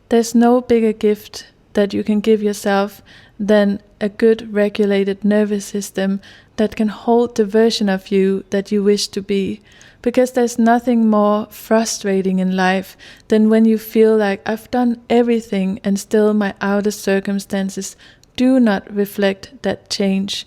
There's no bigger gift that you can give yourself than a good regulated nervous system that can hold the version of you that you wish to be. Because there's nothing more frustrating in life than when you feel like I've done everything and still my outer circumstances do not reflect that change.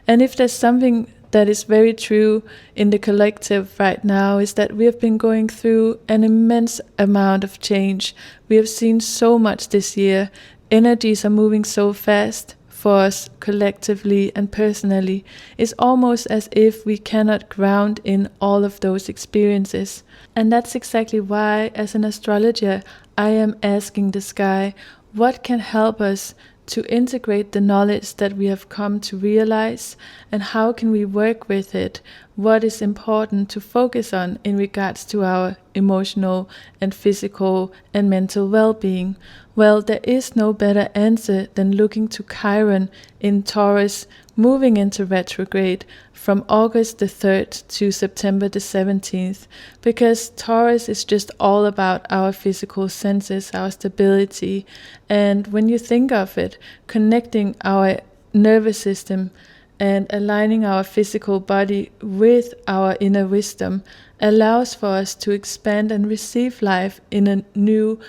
And if there's something that is very true in the collective right now, is that we have been going through an immense amount of change. We have seen so much this year. Energies are moving so fast for us collectively and personally. It's almost as if we cannot ground in all of those experiences. And that's exactly why, as an astrologer, I am asking the sky, what can help us to integrate the knowledge that we have come to realize, and how can we work with it? What is important to focus on in regards to our emotional and physical and mental well-being? Well, there is no better answer than looking to Chiron in Taurus, moving into retrograde from August the 3rd to September the 17th, because Taurus is just all about our physical senses, our stability. And when you think of it, connecting our nervous system and aligning our physical body with our inner wisdom allows for us to expand and receive life in a new,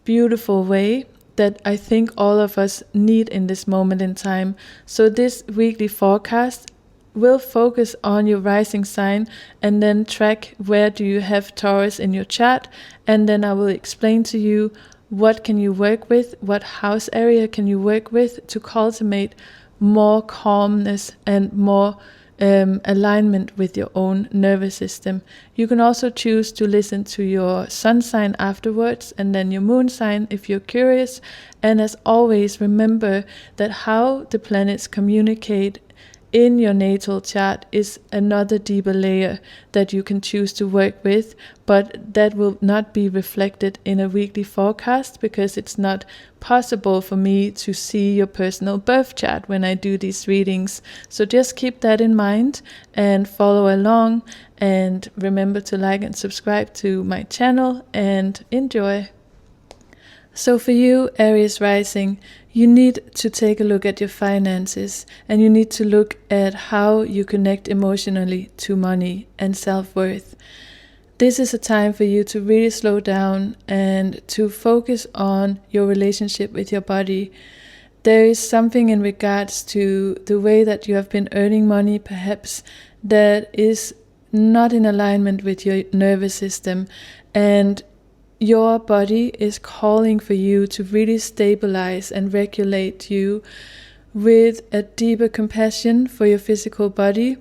beautiful way that I think all of us need in this moment in time. So this weekly forecast will focus on your rising sign and then track where do you have Taurus in your chart, and then I will explain to you what can you work with, what house area can you work with to cultivate more calmness and more alignment with your own nervous system. You can also choose to listen to your sun sign afterwards and then your moon sign if you're curious. And as always, remember that how the planets communicate in your natal chart is another deeper layer that you can choose to work with, but that will not be reflected in a weekly forecast because it's not possible for me to see your personal birth chart when I do these readings. So just keep that in mind and follow along, and remember to like and subscribe to my channel and enjoy. So for you, Aries rising, you need to take a look at your finances, and you need to look at how you connect emotionally to money and self-worth. This is a time for you to really slow down and to focus on your relationship with your body. There is something in regards to the way that you have been earning money, perhaps, that is not in alignment with your nervous system, and your body is calling for you to really stabilize and regulate you with a deeper compassion for your physical body.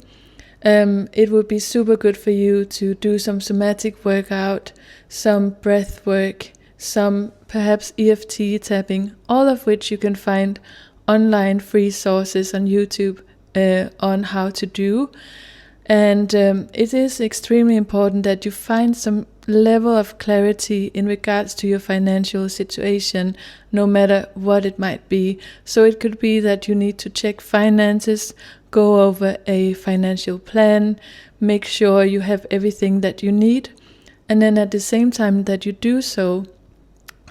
It would be super good for you to do some somatic workout, some breath work, some perhaps EFT tapping, all of which you can find online free sources on YouTube on how to do. And it is extremely important that you find some level of clarity in regards to your financial situation, no matter what it might be. So it could be that you need to check finances, go over a financial plan, make sure you have everything that you need. And then at the same time that you do so,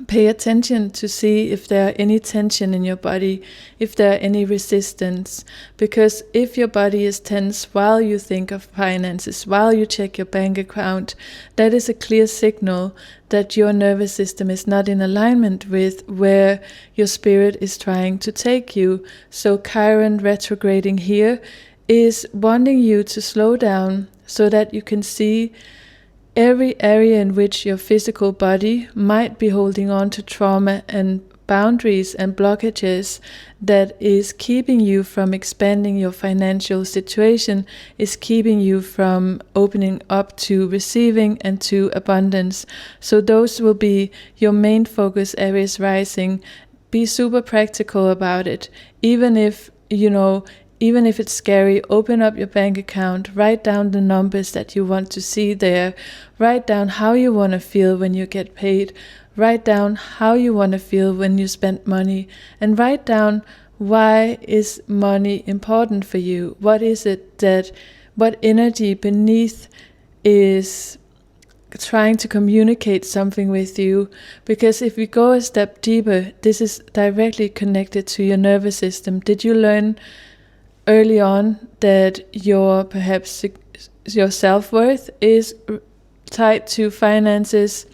pay attention to see if there are any tension in your body, if there are any resistance. Because if your body is tense while you think of finances, while you check your bank account, that is a clear signal that your nervous system is not in alignment with where your spirit is trying to take you. So Chiron retrograding here is wanting you to slow down so that you can see every area in which your physical body might be holding on to trauma and boundaries and blockages that is keeping you from expanding your financial situation, is keeping you from opening up to receiving and to abundance. So those will be your main focus, Aries rising. Be super practical about it. Even if it's scary, open up your bank account, write down the numbers that you want to see there, write down how you want to feel when you get paid, write down how you want to feel when you spend money, and write down why is money important for you. What is it what energy beneath is trying to communicate something with you. Because if we go a step deeper, this is directly connected to your nervous system. Did you learn early on that perhaps your self-worth is tied to finances?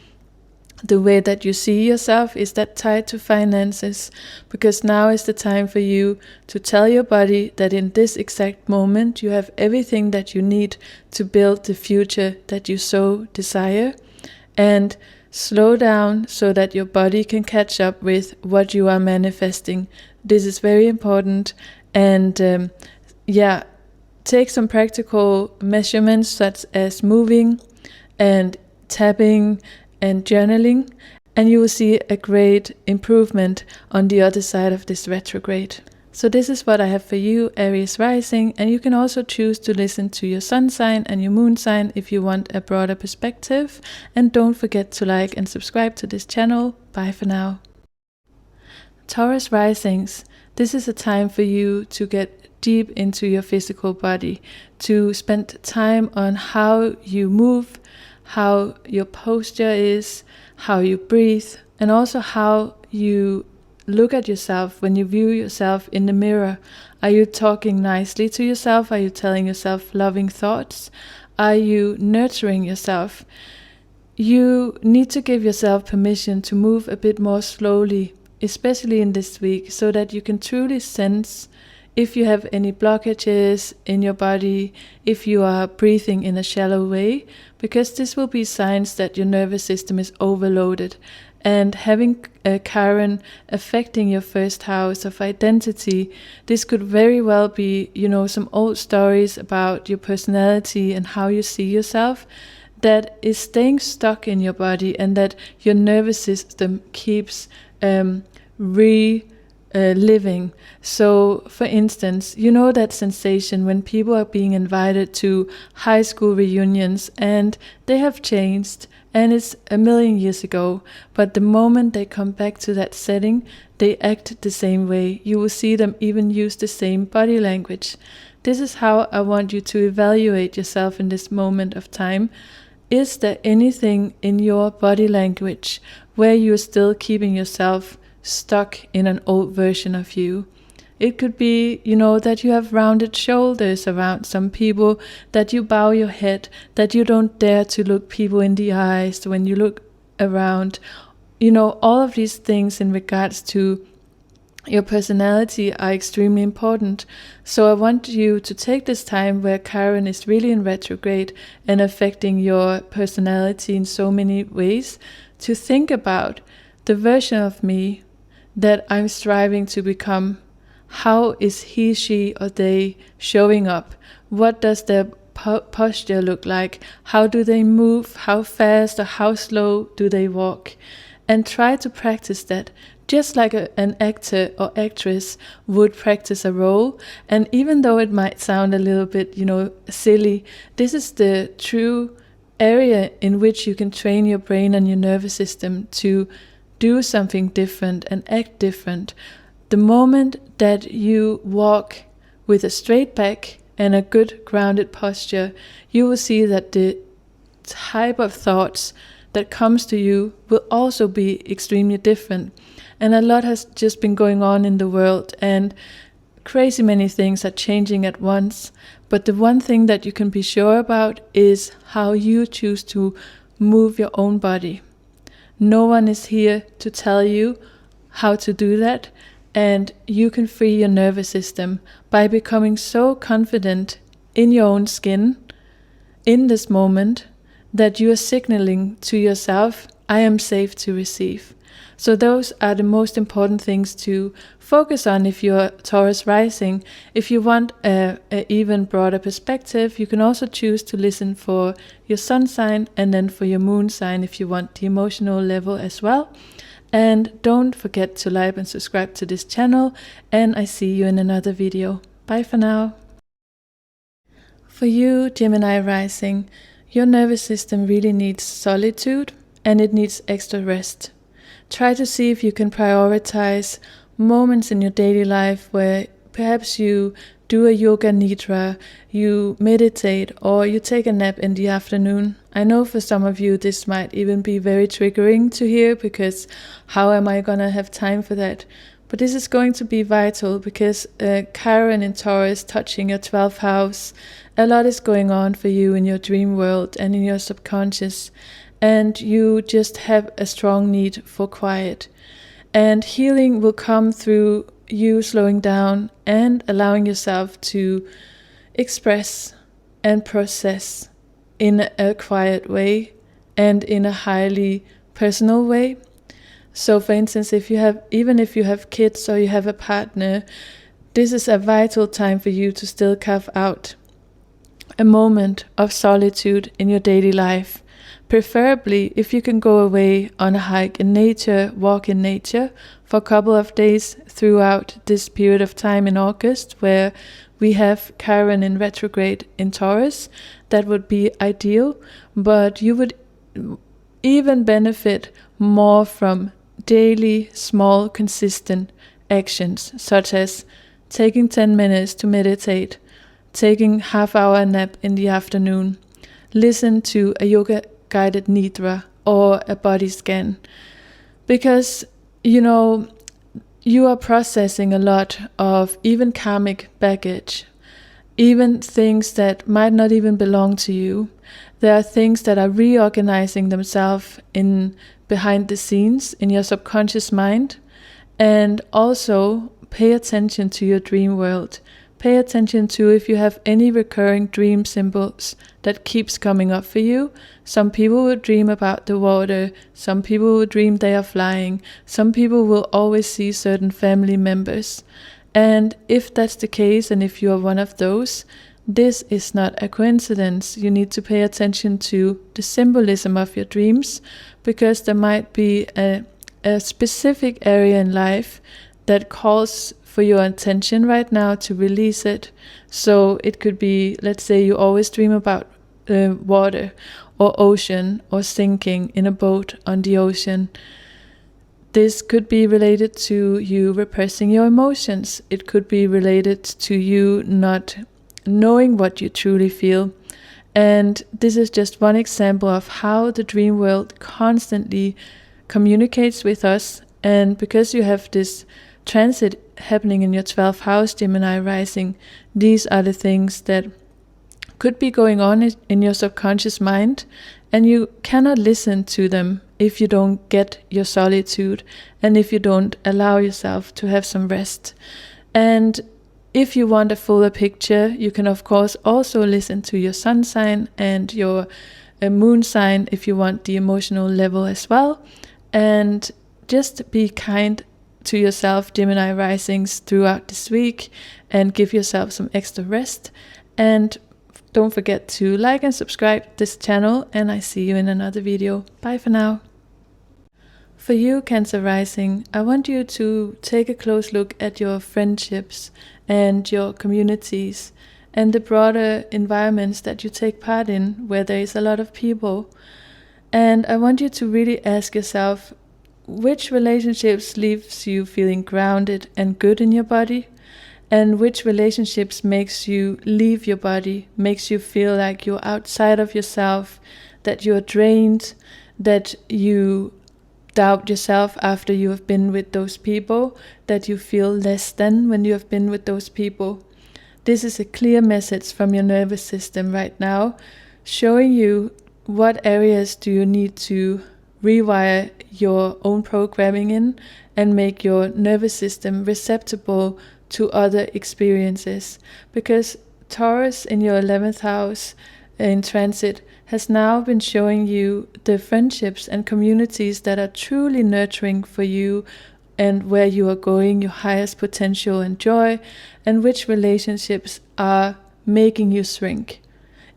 The way that you see yourself, is that tied to finances? Because now is the time for you to tell your body that in this exact moment you have everything that you need to build the future that you so desire, and slow down so that your body can catch up with what you are manifesting. This is very important. And take some practical measurements such as moving and tapping and journaling, and you will see a great improvement on the other side of this retrograde. So this is what I have for you, Aries rising, and you can also choose to listen to your sun sign and your moon sign if you want a broader perspective. And don't forget to like and subscribe to this channel. Bye for now. Taurus risings, this is a time for you to get deep into your physical body, to spend time on how you move, how your posture is, how you breathe, and also how you look at yourself when you view yourself in the mirror. Are you talking nicely to yourself? Are you telling yourself loving thoughts? Are you nurturing yourself? You need to give yourself permission to move a bit more slowly, especially in this week, so that you can truly sense if you have any blockages in your body, if you are breathing in a shallow way, because this will be signs that your nervous system is overloaded. And having Chiron affecting your first house of identity, this could very well be, some old stories about your personality and how you see yourself that is staying stuck in your body, and that your nervous system keeps living. So for instance, that sensation when people are being invited to high school reunions and they have changed and it's a million years ago, but the moment they come back to that setting, they act the same way. You will see them even use the same body language. This is how I want you to evaluate yourself in this moment of time. Is there anything in your body language where you're still keeping yourself stuck in an old version of you? It could be, that you have rounded shoulders around some people, that you bow your head, that you don't dare to look people in the eyes when you look around. All of these things in regards to your personality are extremely important. So I want you to take this time where Chiron is really in retrograde and affecting your personality in so many ways, to think about the version of me that I'm striving to become. How is he, she, or they showing up? What does their posture look like? How do they move? How fast or how slow do they walk? And try to practice that, just like an actor or actress would practice a role. And even though it might sound a little bit, silly, this is the true area in which you can train your brain and your nervous system to do something different and act different. The moment that you walk with a straight back and a good grounded posture, you will see that the type of thoughts that comes to you will also be extremely different. And a lot has just been going on in the world, and crazy many things are changing at once. But the one thing that you can be sure about is how you choose to move your own body. No one is here to tell you how to do that, and you can free your nervous system by becoming so confident in your own skin in this moment that you are signaling to yourself, I am safe to receive. So those are the most important things to focus on if you're Taurus rising. If you want a even broader perspective, you can also choose to listen for your sun sign and then for your moon sign if you want the emotional level as well. And don't forget to like and subscribe to this channel, and I see you in another video. Bye for now. For you, Gemini rising, your nervous system really needs solitude and it needs extra rest. Try to see if you can prioritize moments in your daily life where perhaps you do a yoga nidra, you meditate, or you take a nap in the afternoon. I know for some of you this might even be very triggering to hear, because how am I gonna have time for that? But this is going to be vital, because Chiron in Taurus touching your 12th house, a lot is going on for you in your dream world and in your subconscious, and you just have a strong need for quiet. And healing will come through you slowing down and allowing yourself to express and process in a quiet way and in a highly personal way. So for instance, if you have kids or you have a partner, this is a vital time for you to still carve out a moment of solitude in your daily life. Preferably if you can go away on a hike in nature, walk in nature for a couple of days throughout this period of time in August, where we have Chiron in retrograde in Taurus. That would be ideal, but you would even benefit more from daily, small, consistent actions, such as taking 10 minutes to meditate, taking half-hour nap in the afternoon, listen to a yoga guided nidra or a body scan, because you are processing a lot of even karmic baggage, even things that might not even belong to you. There are things that are reorganizing themselves in behind the scenes in your subconscious mind. And also pay attention to your dream world. Pay attention to if you have any recurring dream symbols that keeps coming up for you. Some people will dream about the water. Some people will dream they are flying. Some people will always see certain family members. And if that's the case, and if you are one of those, this is not a coincidence. You need to pay attention to the symbolism of your dreams, because there might be a specific area in life that calls for your attention right now to release it. So it could be, let's say you always dream about water or ocean or sinking in a boat on the ocean. This could be related to you repressing your emotions. It could be related to you not knowing what you truly feel. And this is just one example of how the dream world constantly communicates with us. And because you have this transit happening in your 12th house, Gemini rising, these are the things that could be going on in your subconscious mind, and you cannot listen to them if you don't get your solitude and if you don't allow yourself to have some rest. And if you want a fuller picture, you can of course also listen to your sun sign and your moon sign if you want the emotional level as well. And just be kind to yourself, Gemini risings, throughout this week, and give yourself some extra rest. And don't forget to like and subscribe to this channel, and I see you in another video. Bye for now. For you, Cancer rising, I want you to take a close look at your friendships and your communities and the broader environments that you take part in, where there is a lot of people. And I want you to really ask yourself, which relationships leaves you feeling grounded and good in your body, and which relationships makes you leave your body, makes you feel like you're outside of yourself, that you're drained, that you doubt yourself after you have been with those people, that you feel less than when you have been with those people. This is a clear message from your nervous system right now, showing you what areas do you need to rewire your own programming in and make your nervous system receptible to other experiences. Because Taurus in your 11th house in transit has now been showing you the friendships and communities that are truly nurturing for you and where you are going, your highest potential and joy, and which relationships are making you shrink.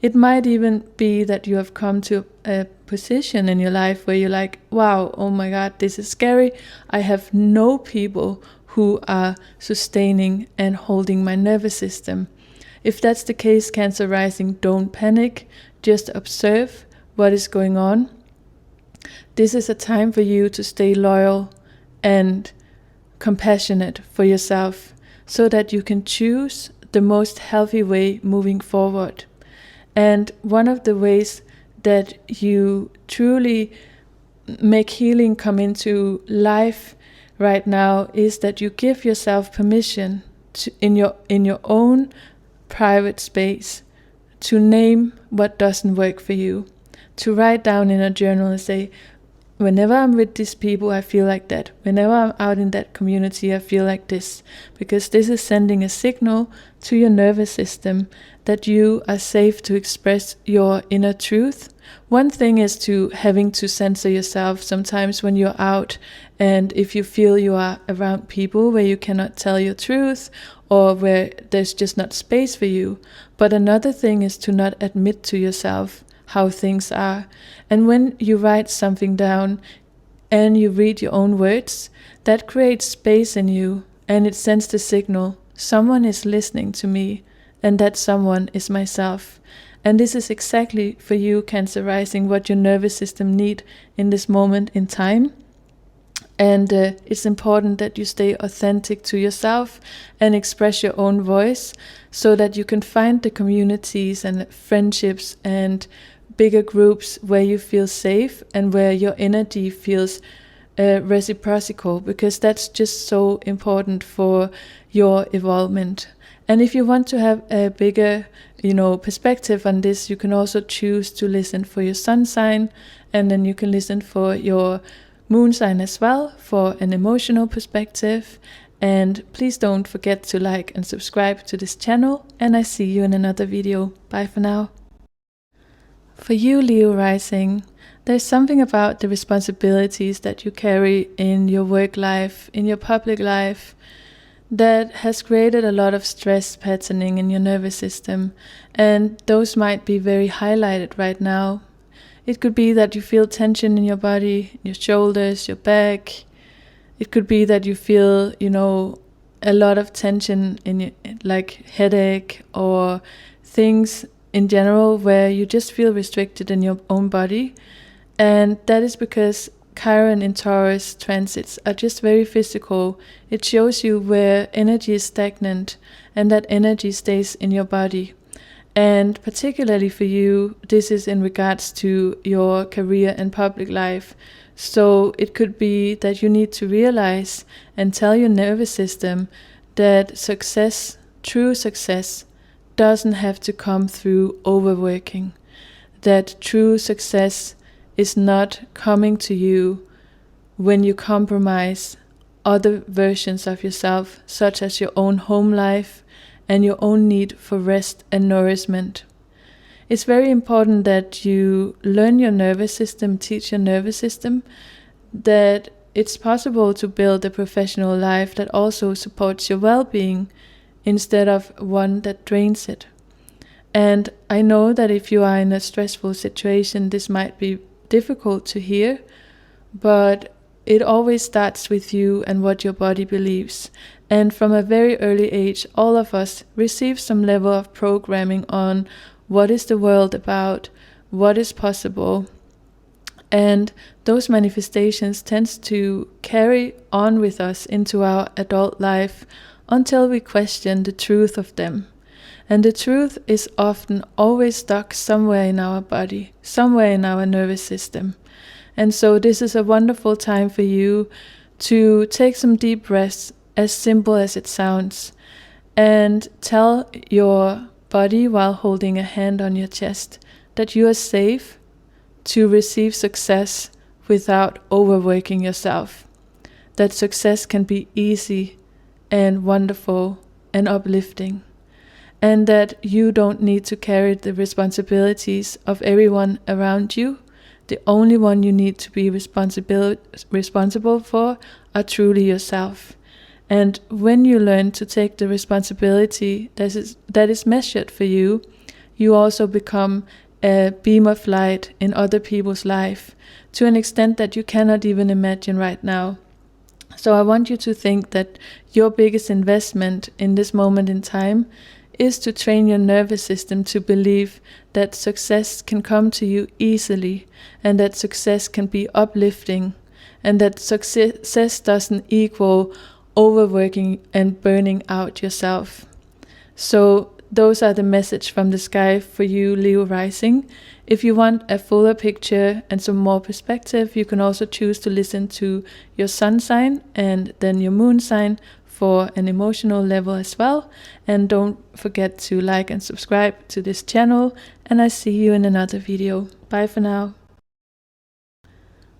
It might even be that you have come to a position in your life where you're like, wow, oh my God, this is scary. I have no people who are sustaining and holding my nervous system. If that's the case, Cancer rising, don't panic. Just observe what is going on. This is a time for you to stay loyal and compassionate for yourself so that you can choose the most healthy way moving forward. And one of the ways that you truly make healing come into life right now is that you give yourself permission to, in your own private space, to name what doesn't work for you, to write down in a journal and say, whenever I'm with these people, I feel like that. Whenever I'm out in that community, I feel like this. Because this is sending a signal to your nervous system that you are safe to express your inner truth. One thing is to having to censor yourself sometimes when you're out, and if you feel you are around people where you cannot tell your truth or where there's just not space for you. But another thing is to not admit to yourself how things are. And when you write something down and you read your own words, that creates space in you, and it sends the signal, someone is listening to me, and that someone is myself. And this is exactly for you, Cancer rising, what your nervous system need in this moment in time. And it's important that you stay authentic to yourself and express your own voice, so that you can find the communities and friendships and bigger groups where you feel safe and where your energy feels reciprocal, because that's just so important for your evolvement. And if you want to have a bigger, perspective on this, you can also choose to listen for your sun sign, and then you can listen for your moon sign as well for an emotional perspective. And please don't forget to like and subscribe to this channel, and I see you in another video. Bye for now. For you, Leo rising, there's something about the responsibilities that you carry in your work life, in your public life, that has created a lot of stress patterning in your nervous system, and those might be very highlighted right now. It could be that you feel tension in your body, your shoulders, your back. It could be that you feel, a lot of tension in your, like headache or things in general where you just feel restricted in your own body. And that is because Chiron in Taurus transits are just very physical. It shows you where energy is stagnant, and that energy stays in your body. And particularly for you, this is in regards to your career and public life. So it could be that you need to realize and tell your nervous system that success, true success, doesn't have to come through overworking. That true success is not coming to you when you compromise other versions of yourself, such as your own home life and your own need for rest and nourishment. It's very important that you learn your nervous system, teach your nervous system that it's possible to build a professional life that also supports your well-being instead of one that drains it. And I know that if you are in a stressful situation, this might be difficult to hear, but it always starts with you and what your body believes. And from a very early age, all of us receive some level of programming on what is the world about, what is possible. And those manifestations tend to carry on with us into our adult life until we question the truth of them. And the truth is often always stuck somewhere in our body, somewhere in our nervous system. And so this is a wonderful time for you to take some deep breaths, as simple as it sounds, and tell your body while holding a hand on your chest that you are safe to receive success without overworking yourself. That success can be easy and wonderful and uplifting. And that you don't need to carry the responsibilities of everyone around you. The only one you need to be responsible for are truly yourself. And when you learn to take the responsibility that is measured for you, you also become a beam of light in other people's life to an extent that you cannot even imagine right now. So I want you to think that your biggest investment in this moment in time is to train your nervous system to believe that success can come to you easily, and that success can be uplifting, and that success doesn't equal overworking and burning out yourself. So those are the message from the sky for you, Leo rising. If you want a fuller picture and some more perspective, you can also choose to listen to your sun sign and then your moon sign for an emotional level as well. And don't forget to like and subscribe to this channel, and I see you in another video. Bye for now.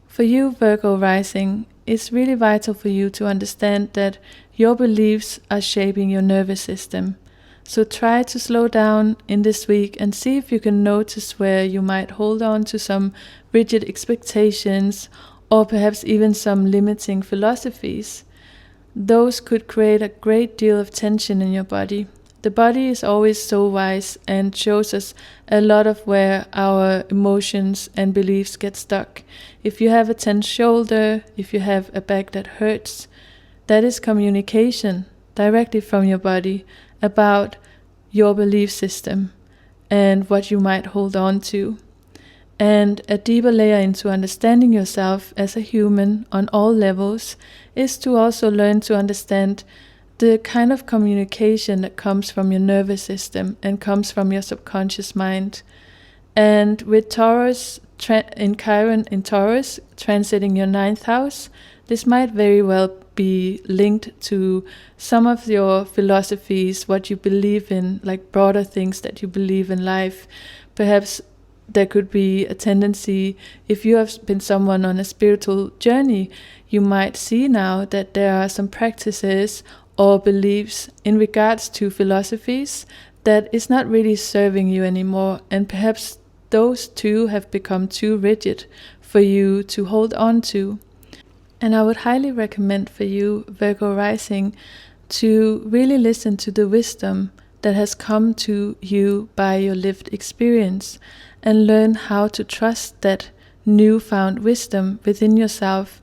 For you, Virgo rising, it's really vital for you to understand that your beliefs are shaping your nervous system. So try to slow down in this week and see if you can notice where you might hold on to some rigid expectations or perhaps even some limiting philosophies. Those could create a great deal of tension in your body. The body is always so wise and shows us a lot of where our emotions and beliefs get stuck. If you have a tense shoulder, if you have a back that hurts, that is communication directly from your body about your belief system and what you might hold on to. And a deeper layer into understanding yourself as a human on all levels is to also learn to understand the kind of communication that comes from your nervous system and comes from your subconscious mind. And with Taurus in Chiron in Taurus transiting your 9th house, this might very well be linked to some of your philosophies, what you believe in, like broader things that you believe in life. Perhaps there could be a tendency, if you have been someone on a spiritual journey, you might see now that there are some practices or beliefs in regards to philosophies that is not really serving you anymore, and perhaps those two have become too rigid for you to hold on to. And I would highly recommend for you, Virgo rising, to really listen to the wisdom that has come to you by your lived experience and learn how to trust that newfound wisdom within yourself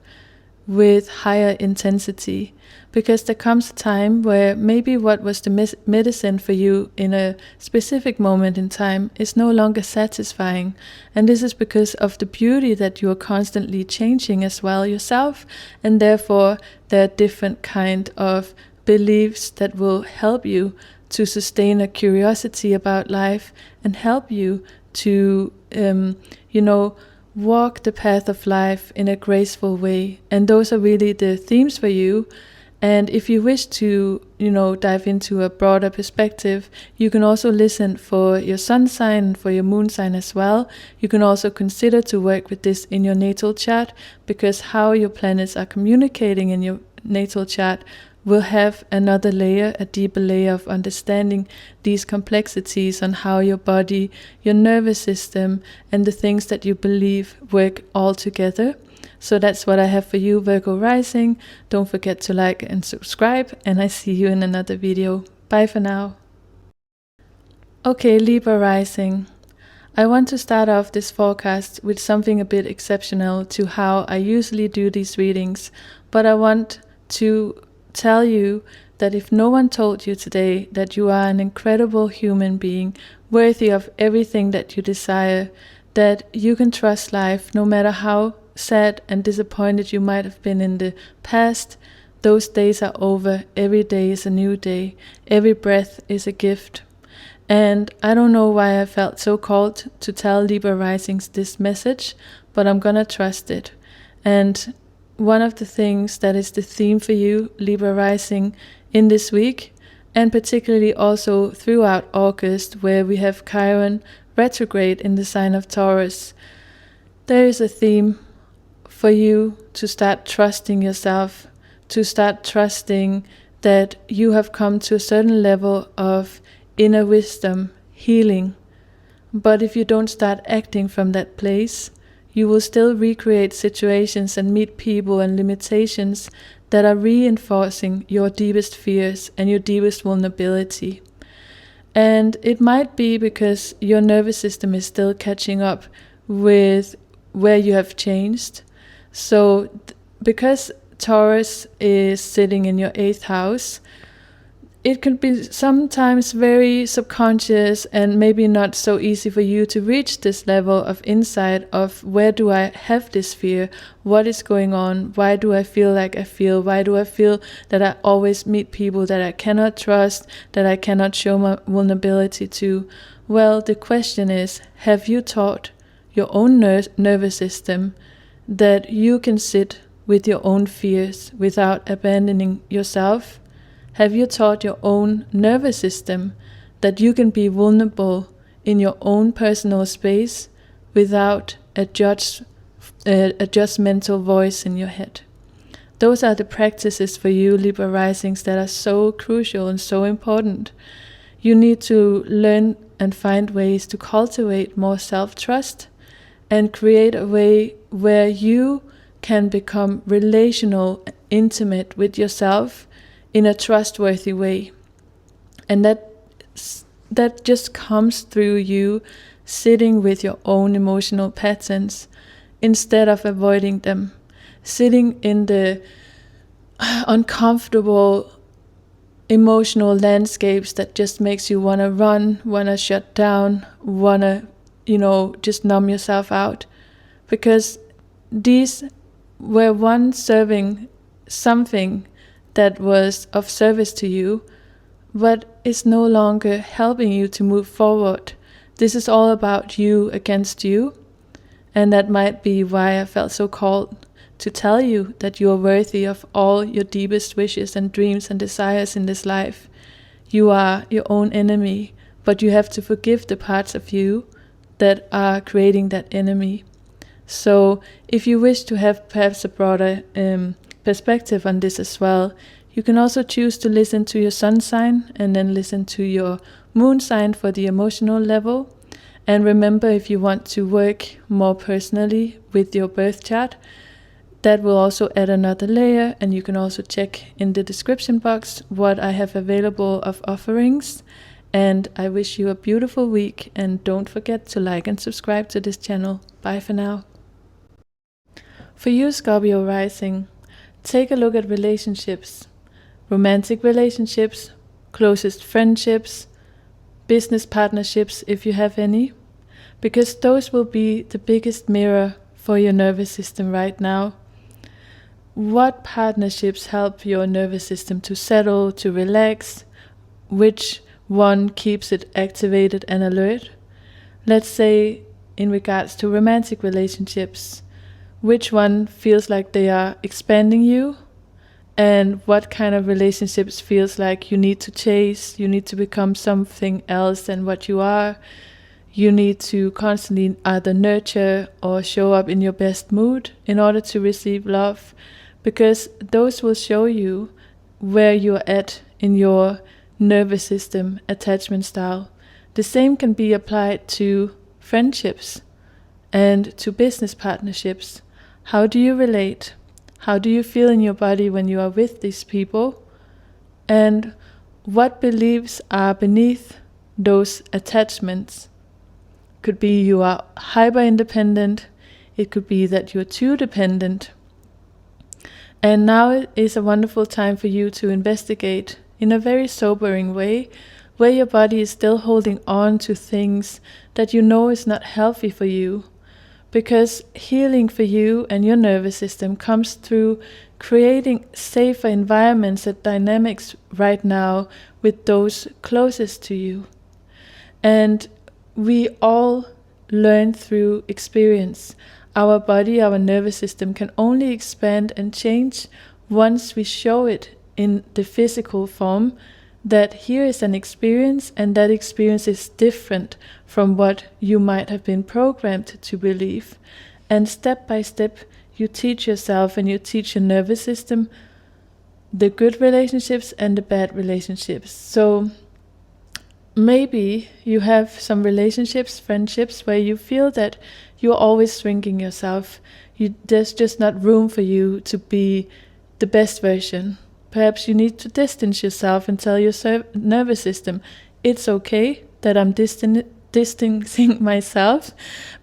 with higher intensity. Because there comes a time where maybe what was the medicine for you in a specific moment in time is no longer satisfying. And this is because of the beauty that you are constantly changing as well yourself. And therefore there are different kind of beliefs that will help you to sustain a curiosity about life and help you to, walk the path of life in a graceful way. And those are really the themes for you. And if you wish to, dive into a broader perspective, you can also listen for your sun sign and for your moon sign as well. You can also consider to work with this in your natal chart, because how your planets are communicating in your natal chart will have another layer, a deeper layer of understanding these complexities on how your body, your nervous system, and the things that you believe work all together. So that's what I have for you, Virgo rising. Don't forget to like and subscribe, and I see you in another video. Bye for now. Okay, Libra rising. I want to start off this forecast with something a bit exceptional to how I usually do these readings, but I want to tell you that if no one told you today that you are an incredible human being, worthy of everything that you desire, that you can trust life no matter how sad and disappointed you might have been in the past, those days are over. Every day is a new day. Every breath is a gift. And I don't know why I felt so called to tell Libra risings this message, but I'm gonna trust it. And one of the things that is the theme for you, Libra rising, in this week, and particularly also throughout August, where we have Chiron Retrograde in the sign of Taurus, there is a theme for you to start trusting yourself, to start trusting that you have come to a certain level of inner wisdom, healing. But if you don't start acting from that place, you will still recreate situations and meet people and limitations that are reinforcing your deepest fears and your deepest vulnerability. And it might be because your nervous system is still catching up with where you have changed. So because Taurus is sitting in your 8th house, it could be sometimes very subconscious and maybe not so easy for you to reach this level of insight of where do I have this fear, what is going on, why do I feel like I feel, why do I feel that I always meet people that I cannot trust, that I cannot show my vulnerability to. Well, the question is, have you taught your own nervous system that you can sit with your own fears without abandoning yourself? Have you taught your own nervous system that you can be vulnerable in your own personal space without a judgmental voice in your head? Those are the practices for you, Libra risings, that are so crucial and so important. You need to learn and find ways to cultivate more self-trust and create a way where you can become relational, intimate with yourself in a trustworthy way. And that just comes through you sitting with your own emotional patterns instead of avoiding them, sitting in the uncomfortable emotional landscapes that just makes you want to run, want to shut down, want to, just numb yourself out. Because these were once serving something that was of service to you, but is no longer helping you to move forward. This is all about you against you, and that might be why I felt so called to tell you that you are worthy of all your deepest wishes and dreams and desires in this life. You are your own enemy, but you have to forgive the parts of you that are creating that enemy. So if you wish to have perhaps a broader perspective on this as well, you can also choose to listen to your sun sign and then listen to your moon sign for the emotional level. And remember, if you want to work more personally with your birth chart, that will also add another layer, and you can also check in the description box what I have available of offerings. And I wish you a beautiful week, and don't forget to like and subscribe to this channel. Bye for now. For you, Scorpio rising, take a look at relationships, romantic relationships, closest friendships, business partnerships if you have any, because those will be the biggest mirror for your nervous system right now. What partnerships help your nervous system to settle, to relax? Which one keeps it activated and alert? Let's say in regards to romantic relationships, which one feels like they are expanding you? And what kind of relationships feels like you need to chase, you need to become something else than what you are? You need to constantly either nurture or show up in your best mood in order to receive love, because those will show you where you're at in your nervous system attachment style. The same can be applied to friendships and to business partnerships. How do you relate? How do you feel in your body when you are with these people? And what beliefs are beneath those attachments? Could be you are hyper independent. It could be that you're too dependent. And now is a wonderful time for you to investigate in a very sobering way where your body is still holding on to things that you know is not healthy for you. Because healing for you and your nervous system comes through creating safer environments and dynamics right now with those closest to you. And we all learn through experience. Our body, our nervous system can only expand and change once we show it in the physical form that here is an experience, and that experience is different from what you might have been programmed to believe. And step by step, you teach yourself and you teach your nervous system the good relationships and the bad relationships. So maybe you have some relationships, friendships, where you feel that you're always shrinking yourself. There's just not room for you to be the best version. Perhaps you need to distance yourself and tell your nervous system, it's okay that I'm distancing myself,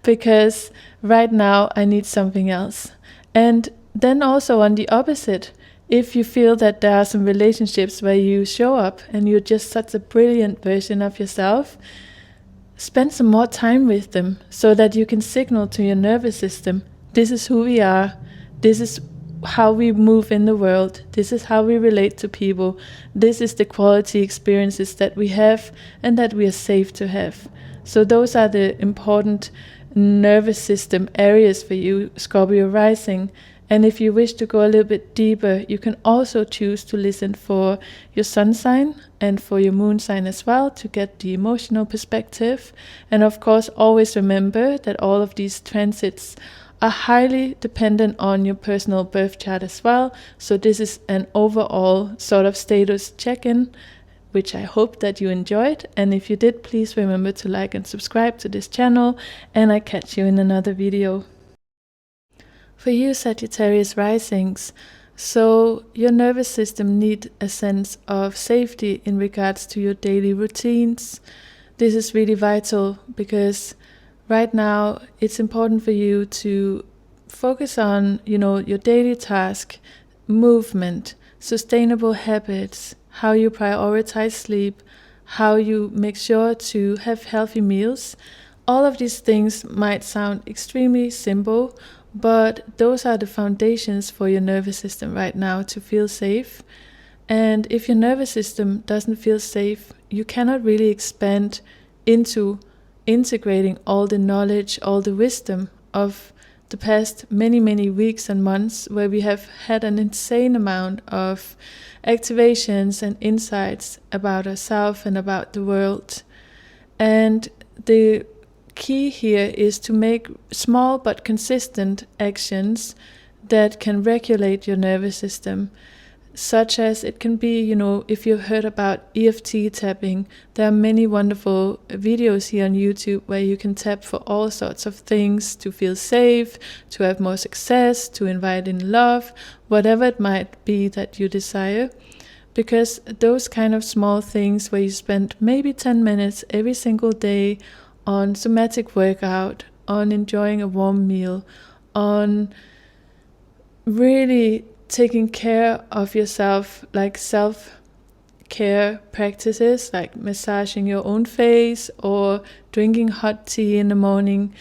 because right now I need something else. And then also on the opposite, if you feel that there are some relationships where you show up and you're just such a brilliant version of yourself, spend some more time with them so that you can signal to your nervous system, this is who we are, this is how we move in the world, this is how we relate to people, this is the quality experiences that we have and that we are safe to have. So those are the important nervous system areas for you, Scorpio rising. And if you wish to go a little bit deeper, you can also choose to listen for your sun sign and for your moon sign as well to get the emotional perspective. And of course, always remember that all of these transits are highly dependent on your personal birth chart as well. So this is an overall sort of status check-in, which I hope that you enjoyed. And if you did, please remember to like and subscribe to this channel, and I catch you in another video. For you Sagittarius risings, so your nervous system needs a sense of safety in regards to your daily routines. This is really vital because right now it's important for you to focus on, your daily task, movement, sustainable habits, how you prioritize sleep, how you make sure to have healthy meals. All of these things might sound extremely simple, but those are the foundations for your nervous system right now to feel safe. And if your nervous system doesn't feel safe, you cannot really expand into integrating all the knowledge, all the wisdom of the past many, many weeks and months, where we have had an insane amount of activations and insights about ourselves and about the world. And the key here is to make small but consistent actions that can regulate your nervous system, such as it can be, if you've heard about EFT tapping, there are many wonderful videos here on YouTube where you can tap for all sorts of things, to feel safe, to have more success, to invite in love, whatever it might be that you desire. Because those kind of small things where you spend maybe 10 minutes every single day on somatic workout, on enjoying a warm meal, on really taking care of yourself, like self-care practices, like massaging your own face or drinking hot tea in the morning,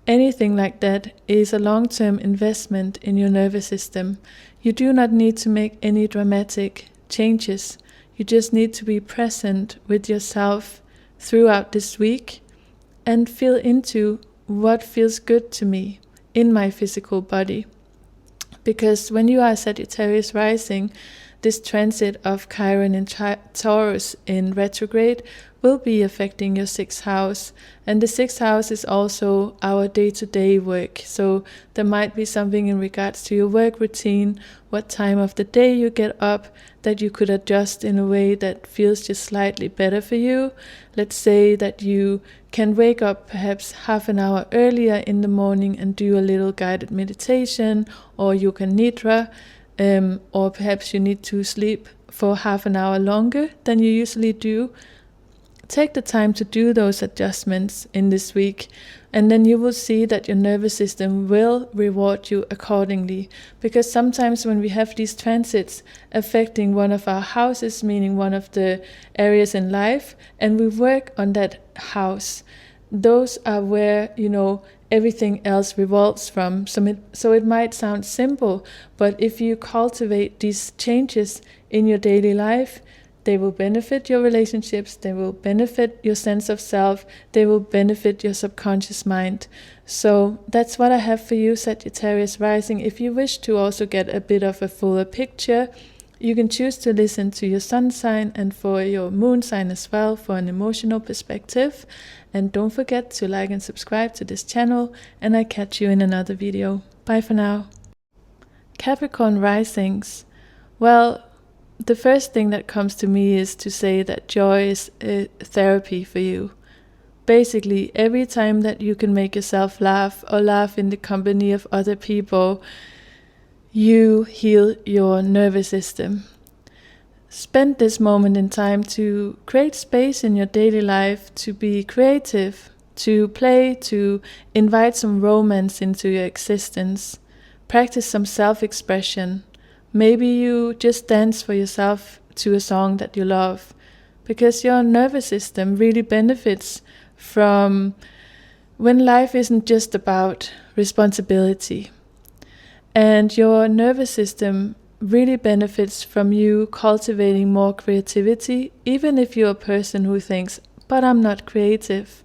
anything like that is a long-term investment in your nervous system. You do not need to make any dramatic changes. You just need to be present with yourself throughout this week and feel into what feels good to me in my physical body. Because when you are Sagittarius rising, this transit of Chiron and Taurus in retrograde will be affecting your 6th house. And the 6th house is also our day-to-day work. So there might be something in regards to your work routine, what time of the day you get up, that you could adjust in a way that feels just slightly better for you. Let's say that you can wake up perhaps half an hour earlier in the morning and do a little guided meditation, or you can nidra, or perhaps you need to sleep for half an hour longer than you usually do. Take the time to do those adjustments in this week, and then you will see that your nervous system will reward you accordingly. Because sometimes when we have these transits affecting one of our houses, meaning one of the areas in life, and we work on that house, those are where, everything else revolves from. So it might sound simple, but if you cultivate these changes in your daily life, they will benefit your relationships, they will benefit your sense of self, they will benefit your subconscious mind. So that's what I have for you, Sagittarius rising. If you wish to also get a bit of a fuller picture, you can choose to listen to your sun sign and for your moon sign as well for an emotional perspective. And don't forget to like and subscribe to this channel, and I catch you in another video. Bye for now. Capricorn risings. Well, the first thing that comes to me is to say that joy is a therapy for you. Basically, every time that you can make yourself laugh or laugh in the company of other people, you heal your nervous system. Spend this moment in time to create space in your daily life, to be creative, to play, to invite some romance into your existence. Practice some self-expression. Maybe you just dance for yourself to a song that you love, because your nervous system really benefits from when life isn't just about responsibility. And your nervous system really benefits from you cultivating more creativity, even if you're a person who thinks, but I'm not creative.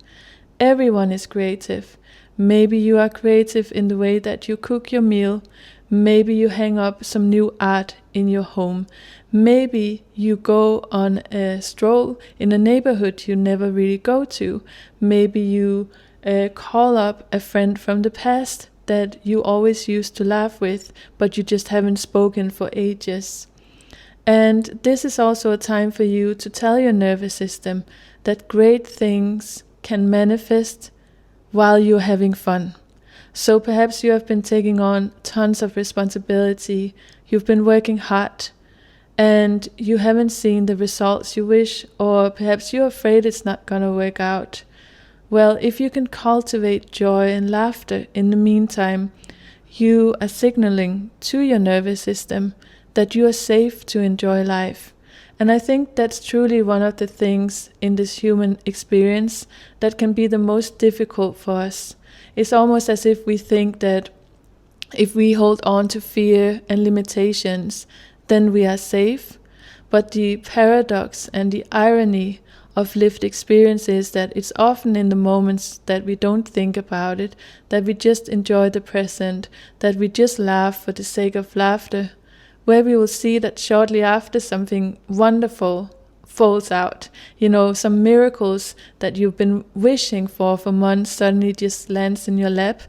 Everyone is creative. Maybe you are creative in the way that you cook your meal. Maybe you hang up some new art in your home. Maybe you go on a stroll in a neighborhood you never really go to. Maybe you call up a friend from the past that you always used to laugh with, but you just haven't spoken for ages. And this is also a time for you to tell your nervous system that great things can manifest while you're having fun. So perhaps you have been taking on tons of responsibility, you've been working hard, and you haven't seen the results you wish, or perhaps you're afraid it's not gonna work out. Well, if you can cultivate joy and laughter in the meantime, you are signaling to your nervous system that you are safe to enjoy life. And I think that's truly one of the things in this human experience that can be the most difficult for us. It's almost as if we think that if we hold on to fear and limitations, then we are safe. But the paradox and the irony of lived experience is that it's often in the moments that we don't think about it, that we just enjoy the present, that we just laugh for the sake of laughter, where we will see that shortly after something wonderful falls out. Some miracles that you've been wishing for months suddenly just lands in your lap.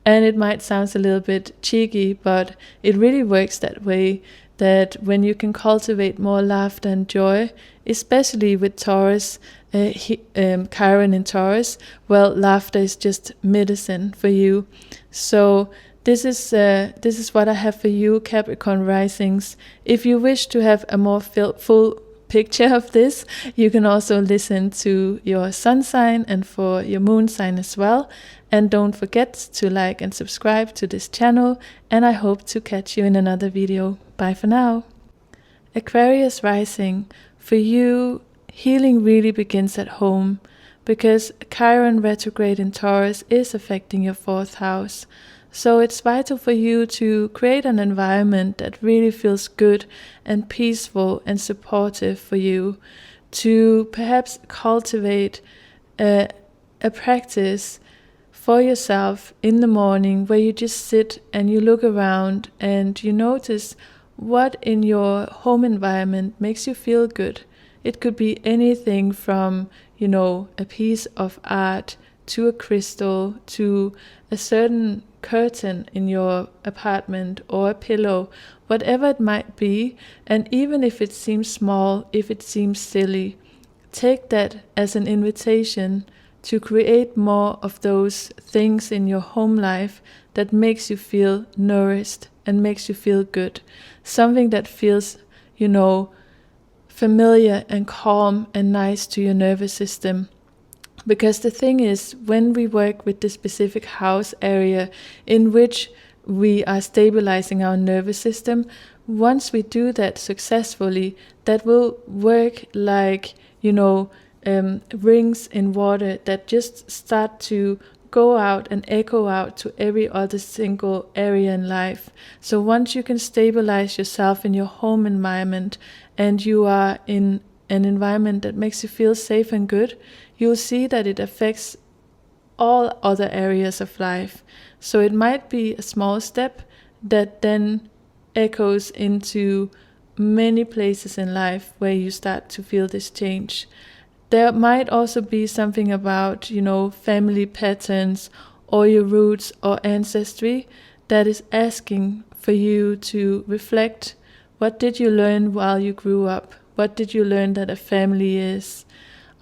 And it might sound a little bit cheeky, but it really works that way, that when you can cultivate more laughter and joy, especially with Taurus, Chiron in Taurus, well, laughter is just medicine for you. So this is what I have for you, Capricorn risings. If you wish to have a more full picture of this, you can also listen to your sun sign and for your moon sign as well. And don't forget to like and subscribe to this channel, and I hope to catch you in another video. Bye for now. Aquarius rising, for you, healing really begins at home, because Chiron Retrograde in Taurus is affecting your 4th house. So it's vital for you to create an environment that really feels good and peaceful and supportive for you, to perhaps cultivate a practice for yourself in the morning where you just sit and you look around and you notice what in your home environment makes you feel good. It could be anything from, a piece of art to a crystal to a certain curtain in your apartment or a pillow, whatever it might be. And even if it seems small, if it seems silly, take that as an invitation to create more of those things in your home life that makes you feel nourished and makes you feel good. Something that feels, familiar and calm and nice to your nervous system. Because the thing is, when we work with the specific house area in which we are stabilizing our nervous system, once we do that successfully, that will work like, rings in water that just start to go out and echo out to every other single area in life. So once you can stabilize yourself in your home environment and you are in an environment that makes you feel safe and good, you'll see that it affects all other areas of life. So it might be a small step that then echoes into many places in life where you start to feel this change. There might also be something about, family patterns or your roots or ancestry that is asking for you to reflect. What did you learn while you grew up? What did you learn that a family is?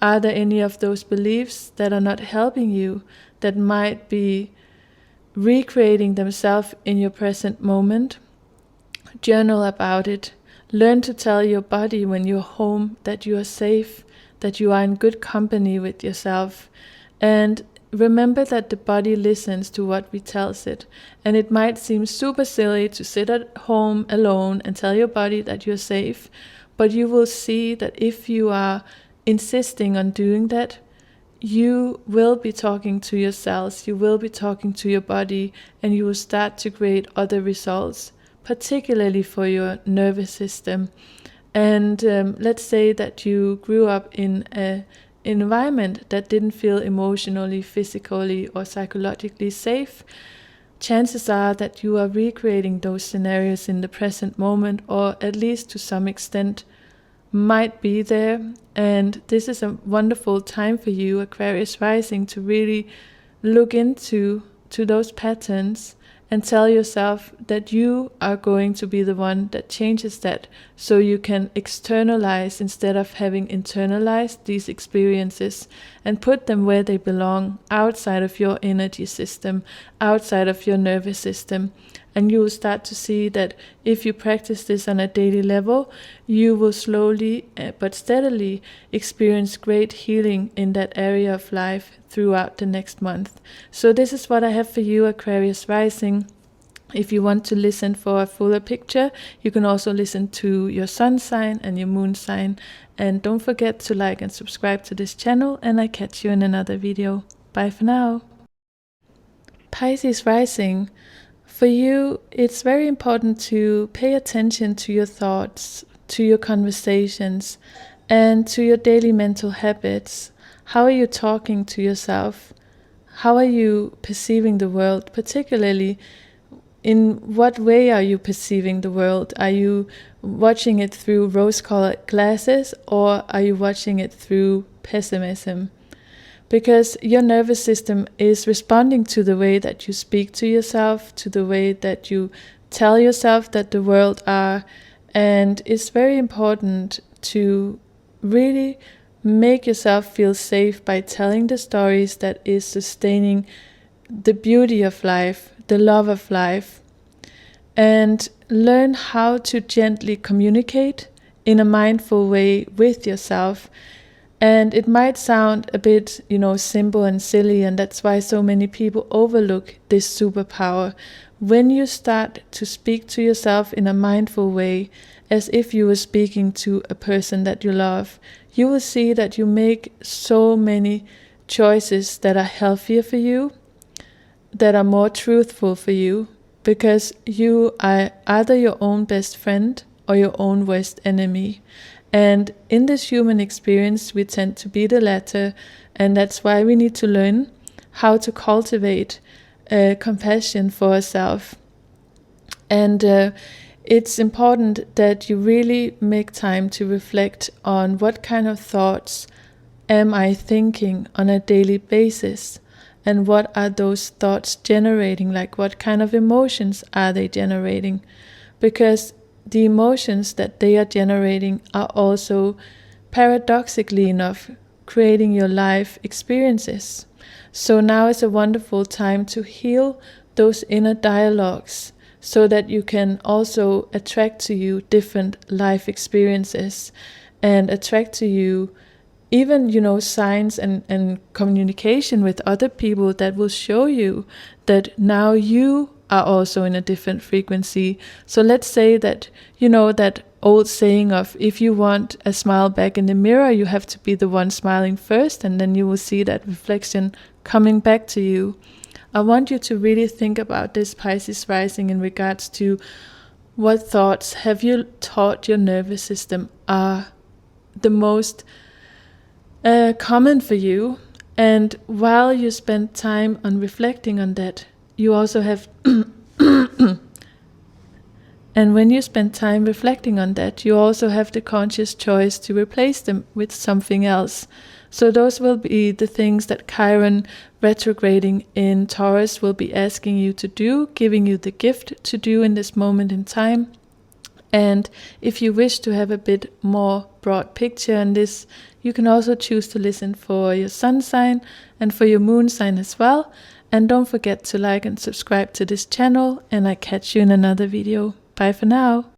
Are there any of those beliefs that are not helping you, that might be recreating themselves in your present moment? Journal about it. Learn to tell your body when you're home that you are safe, that you are in good company with yourself. And remember that the body listens to what we tells it. And it might seem super silly to sit at home alone and tell your body that you're safe, but you will see that if you are insisting on doing that, you will be talking to your cells, you will be talking to your body, and you will start to create other results, particularly for your nervous system. And let's say that you grew up in an environment that didn't feel emotionally, physically, or psychologically safe. Chances are that you are recreating those scenarios in the present moment, or at least to some extent might be there. And this is a wonderful time for you, Aquarius rising, to really look into those patterns and tell yourself that you are going to be the one that changes that, so you can externalize instead of having internalized these experiences and put them where they belong, outside of your energy system, outside of your nervous system. And you will start to see that if you practice this on a daily level, you will slowly but steadily experience great healing in that area of life throughout the next month. So this is what I have for you, Aquarius rising. If you want to listen for a fuller picture, you can also listen to your sun sign and your moon sign. And don't forget to like and subscribe to this channel, and I catch you in another video. Bye for now. Pisces rising. For you, it's very important to pay attention to your thoughts, to your conversations, and to your daily mental habits. How are you talking to yourself? How are you perceiving the world? Particularly, in what way are you perceiving the world? Are you watching it through rose-colored glasses, or are you watching it through pessimism? Because your nervous system is responding to the way that you speak to yourself, to the way that you tell yourself that the world are. And it's very important to really make yourself feel safe by telling the stories that is sustaining the beauty of life, the love of life. And learn how to gently communicate in a mindful way with yourself. And it might sound a bit, simple and silly, and that's why so many people overlook this superpower. When you start to speak to yourself in a mindful way, as if you were speaking to a person that you love, you will see that you make so many choices that are healthier for you, that are more truthful for you, because you are either your own best friend or your own worst enemy. And in this human experience, we tend to be the latter, and that's why we need to learn how to cultivate compassion for ourselves. And it's important that you really make time to reflect on what kind of thoughts am I thinking on a daily basis, and what are those thoughts generating, like what kind of emotions are they generating, because the emotions that they are generating are also, paradoxically enough, creating your life experiences. So now is a wonderful time to heal those inner dialogues, so that you can also attract to you different life experiences, and attract to you even, signs and communication with other people that will show you that now you are also in a different frequency. So let's say that, that old saying of, if you want a smile back in the mirror, you have to be the one smiling first, and then you will see that reflection coming back to you. I want you to really think about this, Pisces rising, in regards to what thoughts have you taught your nervous system are the most common for you. And while you spend time on reflecting on that, you also have and when you spend time reflecting on that, you also have the conscious choice to replace them with something else. So those will be the things that Chiron retrograding in Taurus will be asking you to do, giving you the gift to do in this moment in time. And if you wish to have a bit more broad picture on this, you can also choose to listen for your sun sign and for your moon sign as well. And don't forget to like and subscribe to this channel, and I catch you in another video. Bye for now.